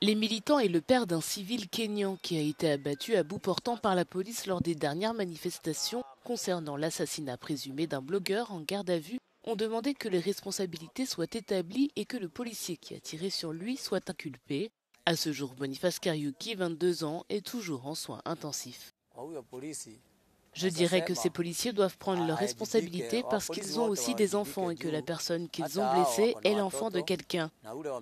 Les militants et le père d'un civil kényan qui a été abattu à bout portant par la police lors des dernières manifestations concernant l'assassinat présumé d'un blogueur en garde à vue ont demandé que les responsabilités soient établies et que le policier qui a tiré sur lui soit inculpé. À ce jour, Boniface Kariuki, 22 ans, est toujours en soins intensifs. Je dirais que ces policiers doivent prendre leurs responsabilités parce qu'ils ont aussi des enfants et que la personne qu'ils ont blessée est l'enfant de quelqu'un.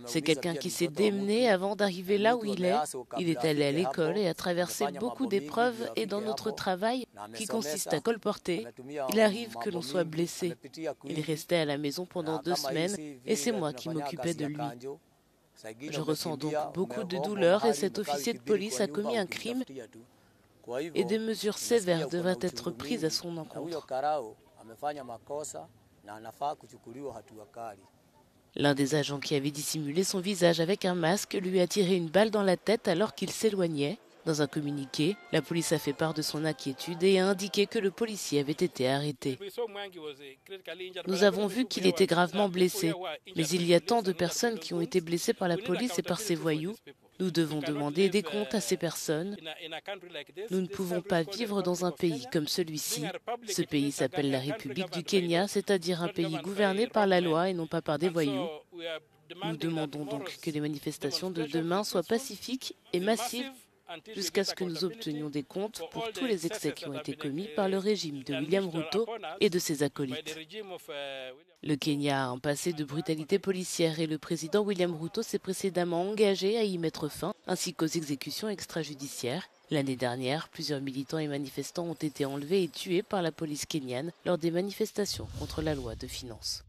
C'est quelqu'un qui s'est démené avant d'arriver là où il est. Il est allé à l'école et a traversé beaucoup d'épreuves et dans notre travail, qui consiste à colporter, il arrive que l'on soit blessé. Il restait à la maison pendant 2 semaines et c'est moi qui m'occupais de lui. Je ressens donc beaucoup de douleur et cet officier de police a commis un crime et des mesures sévères devraient être prises à son encontre. L'un des agents qui avait dissimulé son visage avec un masque lui a tiré une balle dans la tête alors qu'il s'éloignait. Dans un communiqué, la police a fait part de son inquiétude et a indiqué que le policier avait été arrêté. Nous avons vu qu'il était gravement blessé, mais il y a tant de personnes qui ont été blessées par la police et par ces voyous. Nous devons demander des comptes à ces personnes. Nous ne pouvons pas vivre dans un pays comme celui-ci. Ce pays s'appelle la République du Kenya, c'est-à-dire un pays gouverné par la loi et non pas par des voyous. Nous demandons donc que les manifestations de demain soient pacifiques et massives jusqu'à ce que nous obtenions des comptes pour tous les excès qui ont été commis par le régime de William Ruto et de ses acolytes. Le Kenya a un passé de brutalité policière et le président William Ruto s'est précédemment engagé à y mettre fin, ainsi qu'aux exécutions extrajudiciaires. L'année dernière, plusieurs militants et manifestants ont été enlevés et tués par la police kenyane lors des manifestations contre la loi de finances.